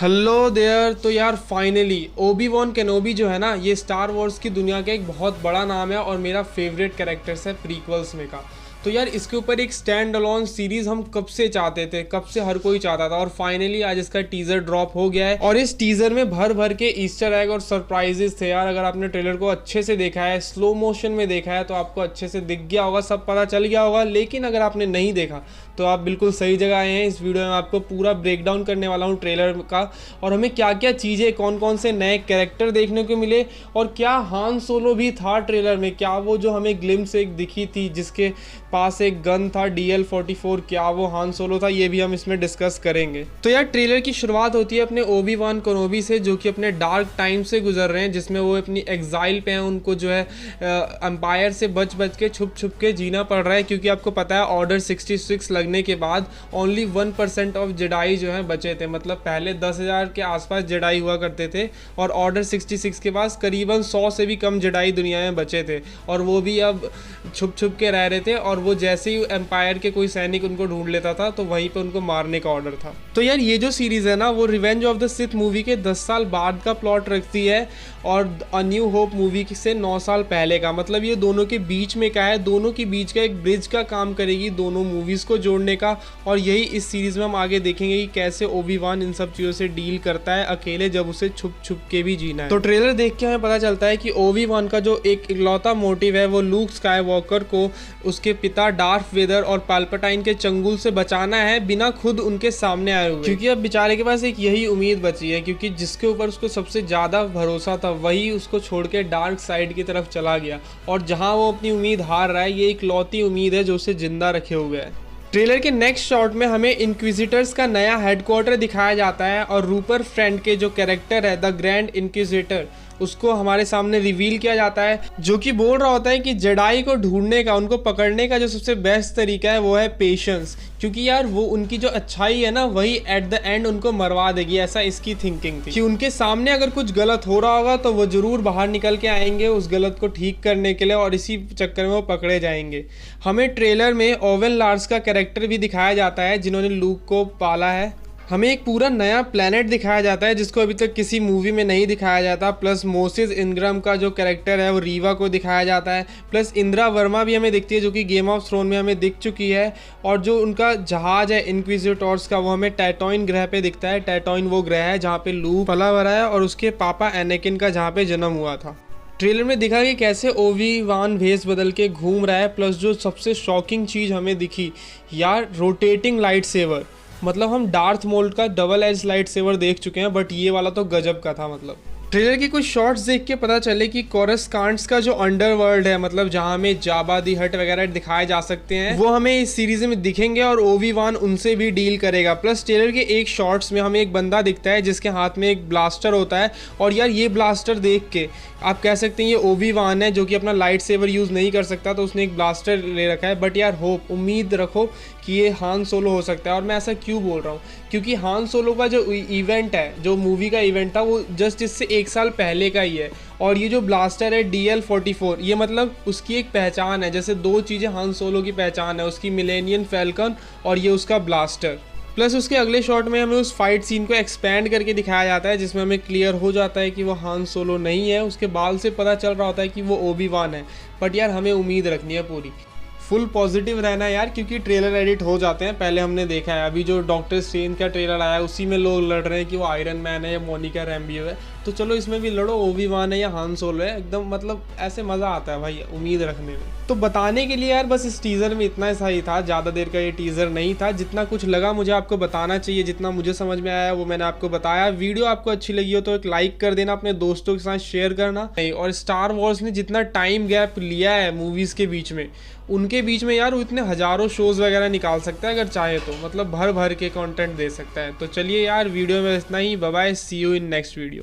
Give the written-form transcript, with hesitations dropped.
Hello there. तो यार finally ओबी von केनोबी जो है ना, ये स्टार वॉर्स की दुनिया का एक बहुत बड़ा नाम है और मेरा फेवरेट कैरेक्टर्स है प्रीक्वल्स में का। तो यार इसके ऊपर एक स्टैंड अलोन सीरीज हम कब से चाहते थे, कब से हर कोई चाहता था, और फाइनली आज इसका टीजर ड्रॉप हो गया है। और इस टीजर में भर भर के ईस्टर एग और सरप्राइजेस थे यार। अगर आपने ट्रेलर को अच्छे से देखा है, स्लो मोशन में देखा है, तो आपको अच्छे से दिख गया होगा, सब पता चल गया होगा। लेकिन अगर आपने नहीं देखा तो आप बिल्कुल सही जगह आए हैं। इस वीडियो में आपको पूरा ब्रेकडाउन करने वाला हूँ ट्रेलर का, और हमें क्या क्या चीज़ें, कौन कौन से नए कैरेक्टर देखने को मिले, और क्या हान सोलो भी था ट्रेलर में, क्या वो जो हमें ग्लिम्स एक दिखी थी जिसके पास एक गन था DL-44, क्या वो हान सोलो था, ये भी हम इसमें डिस्कस करेंगे। तो यार ट्रेलर की शुरुआत होती है अपने ओबी वॉन केनोबी से, जो कि अपने डार्क टाइम से गुजर रहे हैं, जिसमें वो अपनी एग्जाइल पे हैं। उनको जो है एम्पायर से बच बच के छुप छुप के जीना पड़ रहा है, क्योंकि आपको पता है ऑर्डर 66 लगने के बाद ओनली 1% ऑफ जेडाई जो है बचे थे। मतलब पहले 10,000 के आसपास जेडाई हुआ करते थे, और ऑर्डर 66 के पास करीबन 100 से भी कम जेडाई दुनिया में बचे थे, और वो भी अब छुप छुप के रह रहे थे। और वो जैसे ही एम्पायर के कोई सैनिक उनको ढूंढ लेता था तो वहीं पे उनको मारने का ऑर्डर था। तो यार ये जो सीरीज है ना, वो revenge of the Sith movie के 10 साल बाद का प्लॉट रखती है, और अ न्यू होप मूवी से 9 साल पहले का। मतलब ये दोनों के बीच में क्या है, दोनों के बीच का एक ब्रिज का काम करेगी, दोनों मूवीज को जोड़ने का। और यही इस सीरीज में हम आगे देखेंगे कि कैसे ओबी वॉन इन सब चीजों से डील करता है अकेले, जब उसे छुप छुप के भी जीना है। तो ट्रेलर देख के हमें पता चलता है कि ओबी वॉन का जो एक इकलौता मोटिव है, वो लूक स्काईवॉकर को उसके पिता डार्थ वेदर और पाल्पाटाइन के चंगुल से बचाना है, बिना खुद उनके सामने आए हुए। क्योंकि अब बेचारे के पास एक यही उम्मीद बची है, क्योंकि जिसके ऊपर उसको सबसे ज्यादा भरोसा था वही उसको छोड़ के डार्क साइड की तरफ चला गया, और जहां वो अपनी उम्मीद हार रहा है, ये इकलौती उम्मीद है जो उसे जिंदा रखे हुए है। ट्रेलर के नेक्स्ट शॉट में हमें इंक्विजिटर्स का नया हेडक्वार्टर दिखाया जाता है, और रूपर फ्रेंड के जो कैरेक्टर है द ग्रैंड इंक्विजिटर, उसको हमारे सामने रिवील किया जाता है, जो कि बोल रहा होता है कि जेडाई को ढूंढने का, उनको पकड़ने का जो सबसे बेस्ट तरीका है वो है पेशेंस। क्योंकि यार वो उनकी जो अच्छाई है ना, वही एट द एंड उनको मरवा देगी, ऐसा इसकी थिंकिंग थी। कि उनके सामने अगर कुछ गलत हो रहा होगा तो वो जरूर बाहर निकल के आएंगे उस गलत को ठीक करने के लिए, और इसी चक्कर में वो पकड़े जाएंगे। हमें ट्रेलर में ओवेन लार्स का कैरेक्टर भी दिखाया जाता है, जिन्होंने लूक को पाला है। हमें एक पूरा नया प्लेनेट दिखाया जाता है जिसको अभी तक किसी मूवी में नहीं दिखाया जाता। प्लस मोसेस इंग्राम का जो कैरेक्टर है वो रीवा को दिखाया जाता है। प्लस इंदिरा वर्मा भी हमें दिखती है, जो कि गेम ऑफ थ्रोन में हमें दिख चुकी है। और जो उनका जहाज है इंक्विजिटर्स का, वो हमें टैटोइन ग्रह पे दिखता है। टैटोइन वो ग्रह है जहाँ पे लूक पला बड़ा है, और उसके पापा एनाकिन का जहाँ पे जन्म हुआ था। ट्रेलर में दिखा कि कैसे ओबी वॉन भेस बदल के घूम रहा है। प्लस जो सबसे शॉकिंग चीज़ हमें दिखी यार, रोटेटिंग लाइट सेवर। मतलब हम डार्थ मोल का डबल एज लाइट सेवर देख चुके हैं, बट ये वाला तो गजब का था। मतलब ट्रेलर की कुछ शॉट्स देख के पता चले कि कोरसकांड्स का जो अंडरवर्ल्ड है, मतलब जहाँ हमें जाबा दी हट वगैरह दिखाए जा सकते हैं, वो हमें इस सीरीज में दिखेंगे, और ओबी वॉन उनसे भी डील करेगा। प्लस ट्रेलर के एक शॉट्स में हमें एक बंदा दिखता है जिसके हाथ में एक ब्लास्टर होता है, और यार ये ब्लास्टर देख के आप कह सकते हैं ये ओबी वॉन है, जो कि अपना लाइट सेवर यूज़ नहीं कर सकता, तो उसने एक ब्लास्टर ले रखा है। बट यार होप, उम्मीद रखो कि ये हान सोलो हो सकता है। और मैं ऐसा क्यों बोल रहा हूँ, क्योंकि हान सोलो का जो इवेंट है, जो मूवी का इवेंट था, वो जस्ट इससे 1 साल पहले का ही है। और ये जो ब्लास्टर है DL-44, ये मतलब उसकी एक पहचान है। जैसे 2 चीज़ें हान सोलो की पहचान है, उसकी मिलेनियन फैल्कन और ये उसका ब्लास्टर। प्लस उसके अगले शॉट में हमें उस फाइट सीन को एक्सपेंड करके दिखाया जाता है, जिसमें हमें क्लियर हो जाता है कि वो हान सोलो नहीं है। उसके बाल से पता चल रहा होता है कि वो ओबी वॉन है। बट यार हमें उम्मीद रखनी है, पूरी फुल पॉजिटिव रहना है यार, क्योंकि ट्रेलर एडिट हो जाते हैं। पहले हमने देखा है, अभी जो डॉक्टर स्ट्रेंज का ट्रेलर आया है उसी में लोग लड़ रहे हैं कि वो आयरन मैन है या मोनिका रैम्बियो है। तो चलो इसमें भी लड़ो, ओबी वॉन है या हान सोलो है, एकदम मतलब ऐसे मज़ा आता है भाई उम्मीद रखने में। तो बताने के लिए यार बस इस टीज़र में इतना सा ही था, ज़्यादा देर का ये टीज़र नहीं था। जितना कुछ लगा मुझे आपको बताना चाहिए, जितना मुझे समझ में आया वो मैंने आपको बताया। वीडियो आपको अच्छी लगी हो तो एक लाइक कर देना, अपने दोस्तों के साथ शेयर करना। और स्टार वॉर्स ने जितना टाइम गैप लिया है मूवीज़ के बीच में, उनके बीच में यार वो इतने हज़ारों शोज़ वगैरह निकाल सकता है अगर चाहे तो, मतलब भर भर के कंटेंट दे सकता है। तो चलिए यार वीडियो में इतना ही, bye bye, see you in next video.